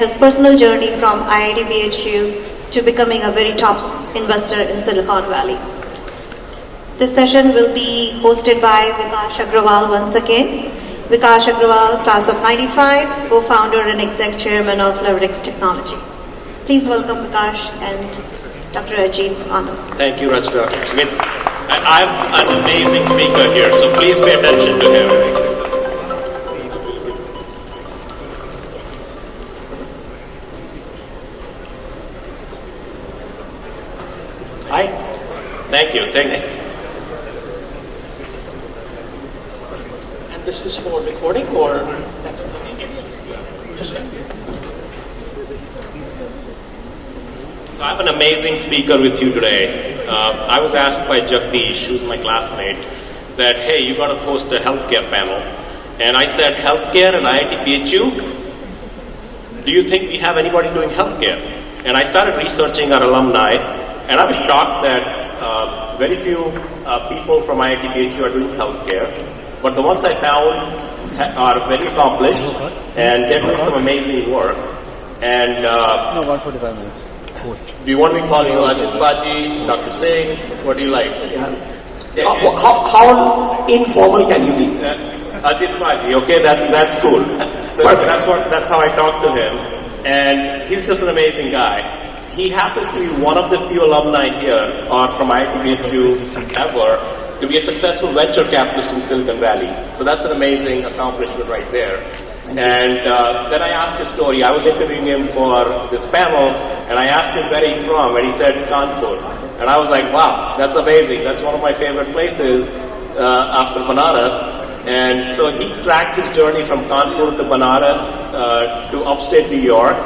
his personal journey from IIT BHU to becoming a very top investor in Silicon Valley. This session will be hosted by Vikash Agrawal once again. Vikash Agrawal, class of 95, co-founder and exec chairman of Leverix Technology. Please welcome Vikash and Dr. Ajit Anand. Thank you, Rajda. I have an amazing speaker here, so please pay attention to him. Hi. Thank you. And this is for recording or that's the So I have an amazing speaker with you today. I was asked by Jagdish, who's my classmate, that, hey, you got to host a healthcare panel. And I said, healthcare and IIT BHU? Do you think we have anybody doing healthcare? And I started researching our alumni, and I was shocked that very few people from IIT BHU are doing healthcare. But the ones I found are very accomplished, and they're doing some amazing work. And No, 145 minutes. do you want me to call you Ajit Baji, Dr. Singh? What do you like? How informal can you be? Ajit Baji, okay, that's cool. So that's how I talk to him, and he's just an amazing guy. He happens to be one of the few alumni here, or from IIT BHU ever, to be a successful venture capitalist in Silicon Valley. So that's an amazing accomplishment right there. And then I asked his story. I was interviewing him for this panel, and I asked him where he's from, and he said Kanpur. And I was like, wow, that's amazing. That's one of my favorite places after Banaras. And so he tracked his journey from Kanpur to Banaras to upstate New York,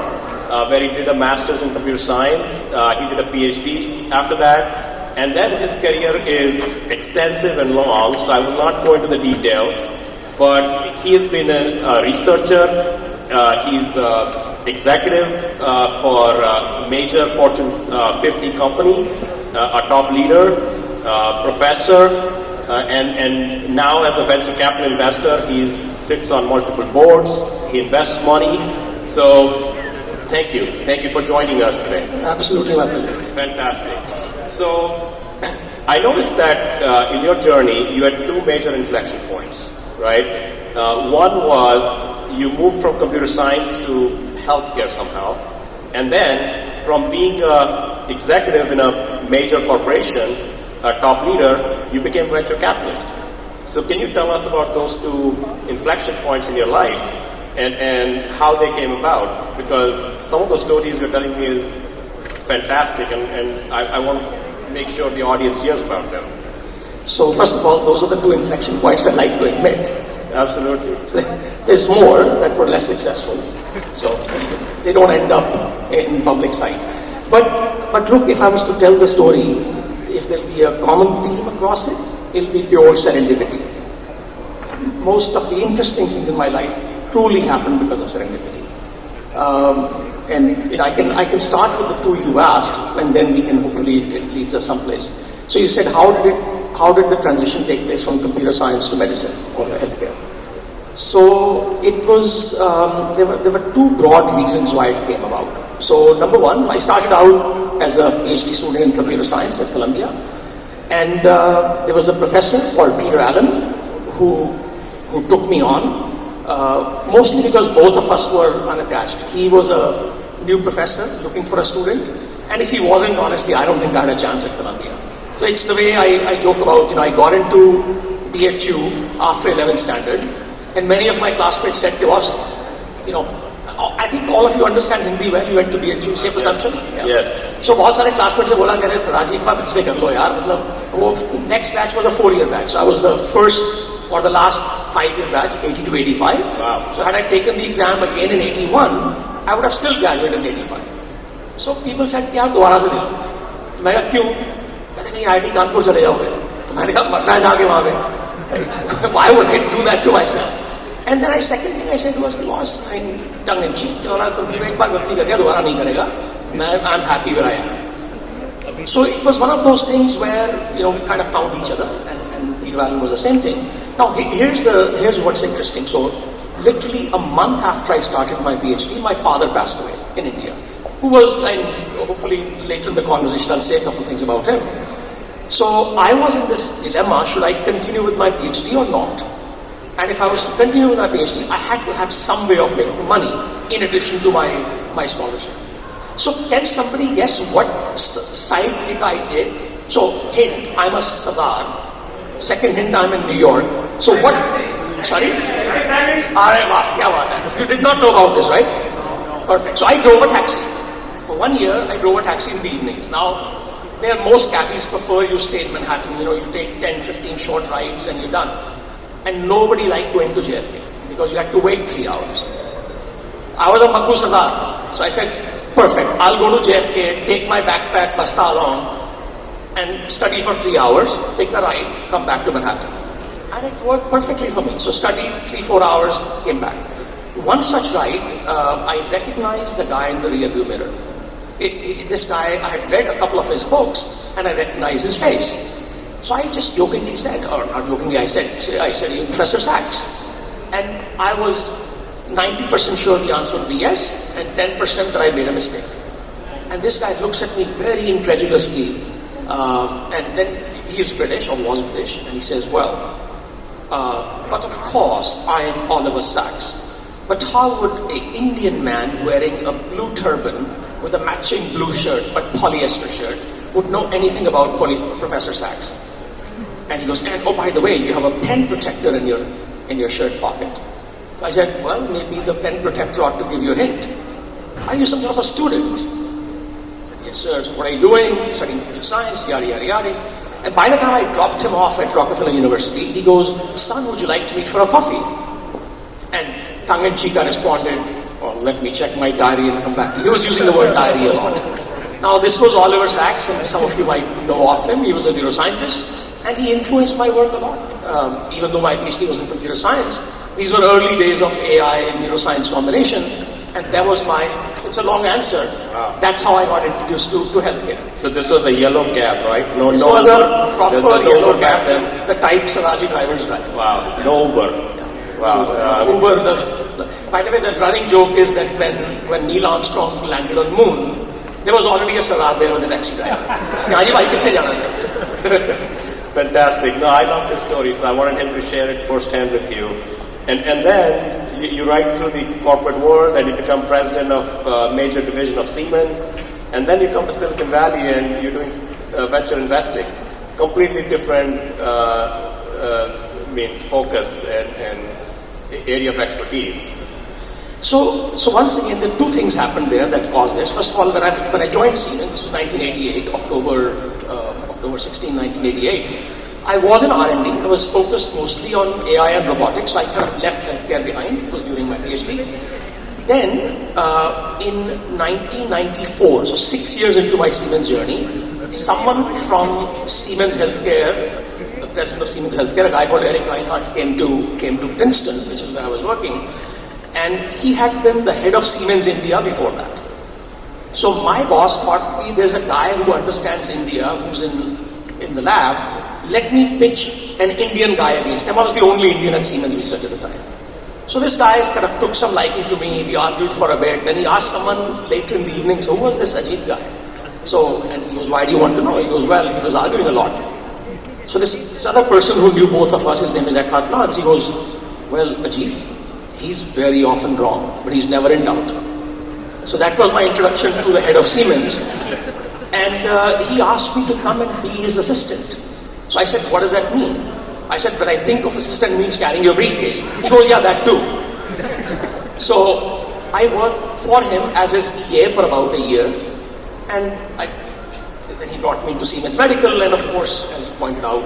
where he did a master's in computer science. He did a PhD after that. And then his career is extensive and long, so I will not go into the details. But he has been a researcher. He's executive for a major Fortune 50 company, a top leader, professor, and now as a venture capital investor, he sits on multiple boards. He invests money. So thank you for joining us today. Absolutely, my pleasure. Fantastic. So I noticed that in your journey, you had two major inflection points, right? One was you moved from computer science to healthcare somehow, and then from being an executive in a major corporation, a top leader, you became a venture capitalist. So can you tell us about those two inflection points in your life and how they came about? Because some of those stories you're telling me is fantastic, and I want to make sure the audience hears about them. So first of all, those are the two inflection points I'd like to admit. Absolutely. There's more that were less successful, so they don't end up in public sight. But look, if I was to tell the story, if there'll be a common theme across it, it'll be pure serendipity. Most of the interesting things in my life truly happened because of serendipity. And I can start with the two you asked, and then we can hopefully it leads us someplace. So you said, how did the transition take place from computer science to medicine or healthcare? So it was there were two broad reasons why it came about. So number one, I started out as a PhD student in computer science at Columbia, and there was a professor called Peter Allen who took me on. Mostly because both of us were unattached. He was a new professor looking for a student, and if he wasn't, honestly, I don't think I had a chance at Columbia. So it's the way I joke about, I got into BHU after 11th standard, and many of my classmates said to us, I think all of you understand Hindi well, you went to BHU, safe assumption? Yeah. Yes. So बहुत सारे classmates से बोला करे सराजी एक बार फिर से कर लो यार, मतलब वो next batch was a 4-year batch. So I was the first or the last 5-year batch, 80 to 85. Wow. So had I taken the exam again in 81, I would have still graduated in 85. So people said, यार दोबारा से दे. मैं कहा क्यों? कहते नहीं IIT Kanpur चले जाओगे. तो मैंने कहा मरना है जाके वहाँ पे. Why would I do that to myself? And then second thing I said was tongue in cheek. Computer एक बार गलती कर गया दोबारा नहीं करेगा. I'm happy where I am. So it was one of those things where we kind of found each other, and Peter Allen was the same thing. Now here's what's interesting. So literally a month after I started my PhD, my father passed away in India, who was, and hopefully later in the conversation I'll say a couple of things about him. So I was in this dilemma, should I continue with my PhD or not? And if I was to continue with my PhD, I had to have some way of making money in addition to my scholarship. So can somebody guess what side gig I did? So hint, I'm a Sardar. Second hint, I'm in New York. So what, sorry? You did not know about this, right? Perfect. So I drove a taxi. For 1 year, I drove a taxi in the evenings. Now, there most cabbies prefer you stay in Manhattan. You know, you take 10, 15 short rides and you're done. And nobody liked going to JFK because you had to wait 3 hours. I was a Maggu Sardar. So I said, perfect, I'll go to JFK, take my backpack, basta along, and study for 3 hours, take a ride, come back to Manhattan. And it worked perfectly for me. So studied 3-4 hours, came back. One such ride, I recognized the guy in the rearview mirror. This guy, I had read a couple of his books, and I recognized his face. So I just jokingly said, or not jokingly, I said, "You Professor Sachs." And I was 90% sure the answer would be yes, and 10% that I made a mistake. And this guy looks at me very incredulously, and then he is British, or was British, and he says, well, but of course I am Oliver Sacks. But how would an Indian man wearing a blue turban with a matching blue shirt, but polyester shirt, would know anything about Professor Sacks? And he goes, and oh, by the way, you have a pen protector in your shirt pocket. So I said, well, maybe the pen protector ought to give you a hint. Are you some sort of a student? I said, yes, sir. So what are you doing? Studying computer science, yada, yada, yada. And by the time I dropped him off at Rockefeller University, he goes, son, would you like to meet for a coffee? And tongue-in-cheek I responded, well, let me check my diary and come back. He was using the word diary a lot. Now, this was Oliver Sacks, and some of you might know of him. He was a neuroscientist, and he influenced my work a lot. Even though my PhD was in computer science, these were early days of AI and neuroscience combination, and that was it's a long answer. Wow. That's how I got introduced to healthcare. So this was a yellow cab, right? This was a proper yellow cab, the type Saraji drivers drive. Wow, no Uber. Yeah. Wow. Uber, by the way, the running joke is that when Neil Armstrong landed on moon, there was already a Sardar there with a taxi driver. Fantastic. No, I love this story, so I wanted him to share it firsthand with you. And then you ride through the corporate world and you become president of a major division of Siemens. And then you come to Silicon Valley and you're doing venture investing. Completely different focus and area of expertise. So once again, the two things happened there that caused this. First of all, when I joined Siemens, this was 1988, October 16, 1988. I was in R&D. I was focused mostly on AI and robotics, so I kind of left healthcare behind. It was during my PhD. Then, in 1994, so 6 years into my Siemens journey, someone from Siemens Healthcare, the president of Siemens Healthcare, a guy called Eric Reinhardt, came to Princeton, which is where I was working, and he had been the head of Siemens India before that. So my boss thought, there's a guy who understands India, who's in the lab. Let me pitch an Indian guy against him. I was the only Indian at Siemens Research at the time. So this guy kind of took some liking to me. We argued for a bit. Then he asked someone later in the evening, so who was this Ajit guy? And he goes, why do you want to know? He goes, well, he was arguing a lot. So this other person who knew both of us, his name is Eckhard Lance, he goes, well, Ajit, he's very often wrong, but he's never in doubt. So that was my introduction to the head of Siemens. And he asked me to come and be his assistant. So I said, what does that mean? I said, when I think of assistant means carrying your briefcase. He goes, yeah, that too. So I worked for him as his EA for about a year. And then he brought me into Siemens Medical. And of course, as you pointed out,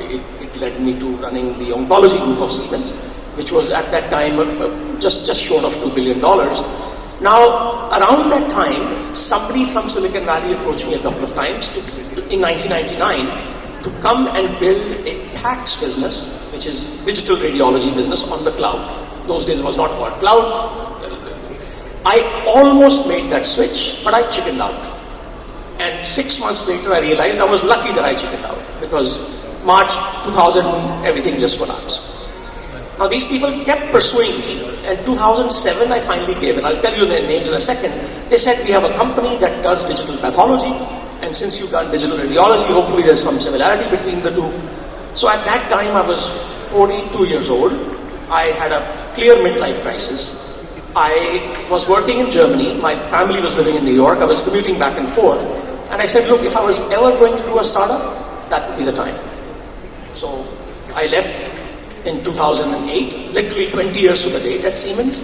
it led me to running the oncology group of Siemens, which was at that time just short of $2 billion. Now, around that time, somebody from Silicon Valley approached me a couple of times in 1999 to come and build a PACS business, which is digital radiology business on the cloud. Those days it was not called cloud. I almost made that switch, but I chickened out. And 6 months later, I realized I was lucky that I chickened out, because March 2000, everything just collapsed. Now these people kept pursuing me, and 2007 I finally gave in. I'll tell you their names in a second. They said, we have a company that does digital pathology, and since you've done digital radiology, hopefully there's some similarity between the two. So at that time I was 42 years old. I had a clear midlife crisis. I was working in Germany. My family was living in New York. I was commuting back and forth. And I said, look, if I was ever going to do a startup, that would be the time. So I left in 2008, literally 20 years to the date at Siemens.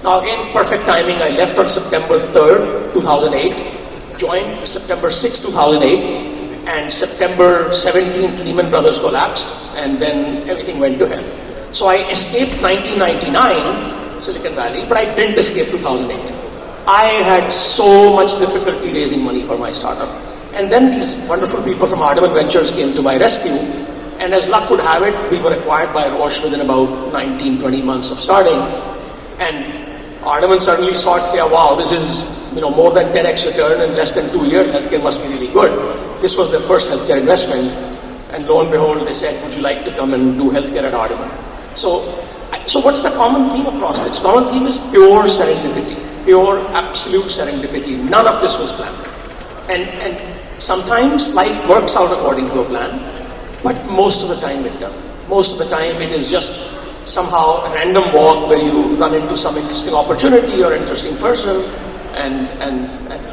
Now again, perfect timing. I left on September 3rd, 2008, joined September 6th, 2008, and September 17th, Lehman Brothers collapsed, and then everything went to hell. So I escaped 1999, Silicon Valley, but I didn't escape 2008. I had so much difficulty raising money for my startup. And then these wonderful people from Ardemon Ventures came to my rescue, and as luck would have it, we were acquired by Roche within about 19-20 months of starting. And Ardemon suddenly thought, yeah, wow, this is more than 10x return in less than 2 years. Healthcare must be really good. This was their first healthcare investment. And lo and behold, they said, would you like to come and do healthcare at Ardemon? So what's the common theme across this? Common theme is pure serendipity, pure absolute serendipity. None of this was planned. And sometimes life works out according to a plan, but most of the time it doesn't. Most of the time it is just somehow a random walk where you run into some interesting opportunity or interesting person and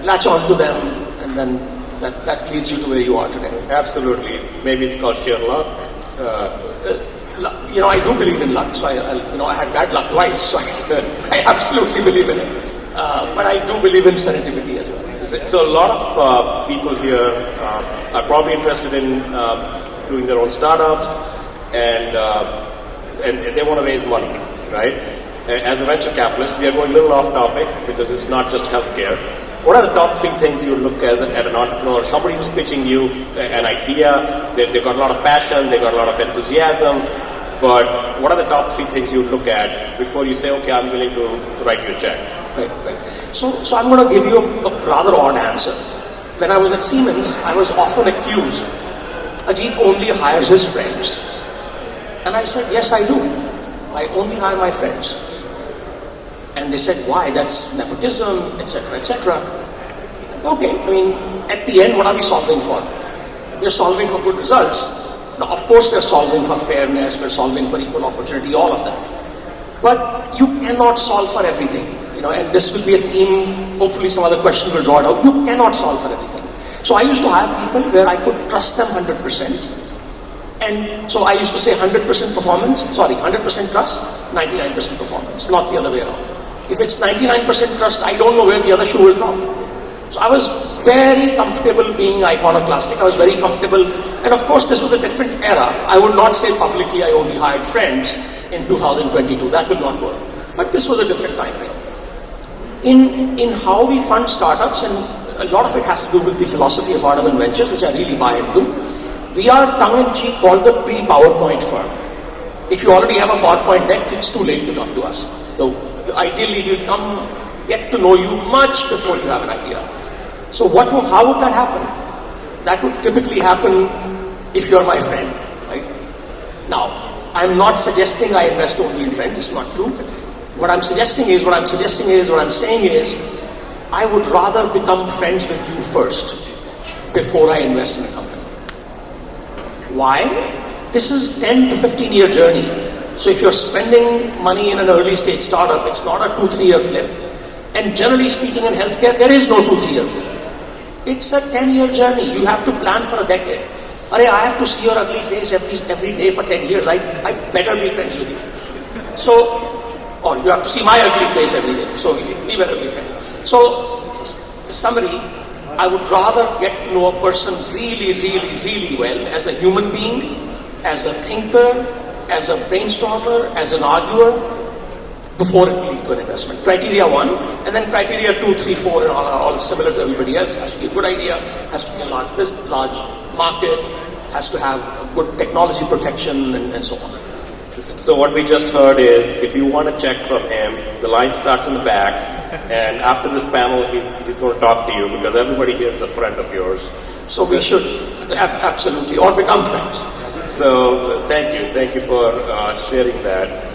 latch on to them, and then that leads you to where you are today. Absolutely. Maybe it's called sheer luck. I do believe in luck, so I had bad luck twice, so I absolutely believe in it. But I do believe in serendipity as well. So a lot of people here are probably interested in doing their own startups, and they want to raise money, right? As a venture capitalist, we are going a little off topic because it's not just healthcare. What are the top 3 things you look at an entrepreneur, somebody who's pitching you an idea? They've got a lot of passion, they've got a lot of enthusiasm, but what are the top 3 things you look at before you say, okay, I'm willing to write you a check? Right. So I'm going to give you a rather odd answer. When I was at Siemens, I was often accused, Ajit only hires his friends. And I said, yes, I do. I only hire my friends. And they said, why? That's nepotism, etc., etc. Okay, at the end, what are we solving for? We're solving for good results. Now, of course, we're solving for fairness, we're solving for equal opportunity, all of that. But you cannot solve for everything, and this will be a theme, hopefully some other questions will draw it out. You cannot solve for everything. So I used to hire people where I could trust them 100%. And so I used to say 100% performance, 100% trust, 99% performance, not the other way around. If it's 99% trust, I don't know where the other shoe will drop. So I was very comfortable being iconoclastic. I was very comfortable. And of course, this was a different era. I would not say publicly I only hired friends in 2022. That will not work. But this was a different time frame. In how we fund startups, and a lot of it has to do with the philosophy of Ardemon Ventures, which I really buy into, we are tongue-in-cheek called the pre-PowerPoint firm. If you already have a PowerPoint deck, it's too late to come to us. So ideally, we'll get to know you much before you have an idea. So how would that happen? That would typically happen if you're my friend, right? Now, I'm not suggesting I invest only in friends. It's not true. What I'm saying is, I would rather become friends with you first before I invest in a company. Why? This is 10 to 15 year journey. So if you're spending money in an early stage startup, it's not a 2-3 year flip. And generally speaking in healthcare, there is no 2-3 year flip. It's a 10-year journey. You have to plan for a decade. I have to see your ugly face every day for 10 years. I better be friends with you. Or you have to see my ugly face every day. So we better be friends. So, summary, I would rather get to know a person really, really, really well as a human being, as a thinker, as a brainstormer, as an arguer, before it leads to an investment. Criteria 1, and then criteria 2, 3, 4, and all similar to everybody else. Has to be a good idea, has to be a large business, large market, has to have good technology protection, and so on. So what we just heard is, if you want a check from him, the line starts in the back, and after this panel, he's going to talk to you, because everybody here is a friend of yours. So we should, absolutely, or become friends. So thank you for sharing that.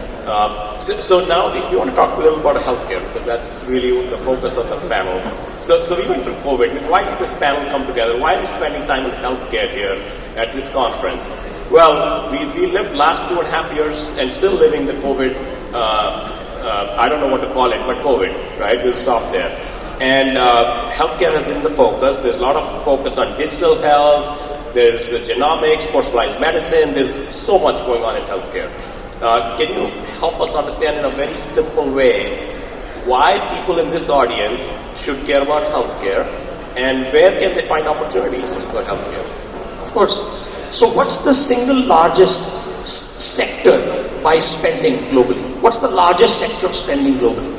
So now we want to talk a little about healthcare because that's really the focus of the panel. So we went through COVID. Why did this panel come together? Why are we spending time on healthcare here at this conference? Well, we lived last 2.5 years and still living the COVID, I don't know what to call it, but COVID, right? We'll stop there. And healthcare has been the focus. There's a lot of focus on digital health. There's genomics, personalized medicine. There's so much going on in healthcare. Can you help us understand in a very simple way why people in this audience should care about healthcare and where can they find opportunities for healthcare? Of course. So what's the single largest sector by spending globally? What's the largest sector of spending globally?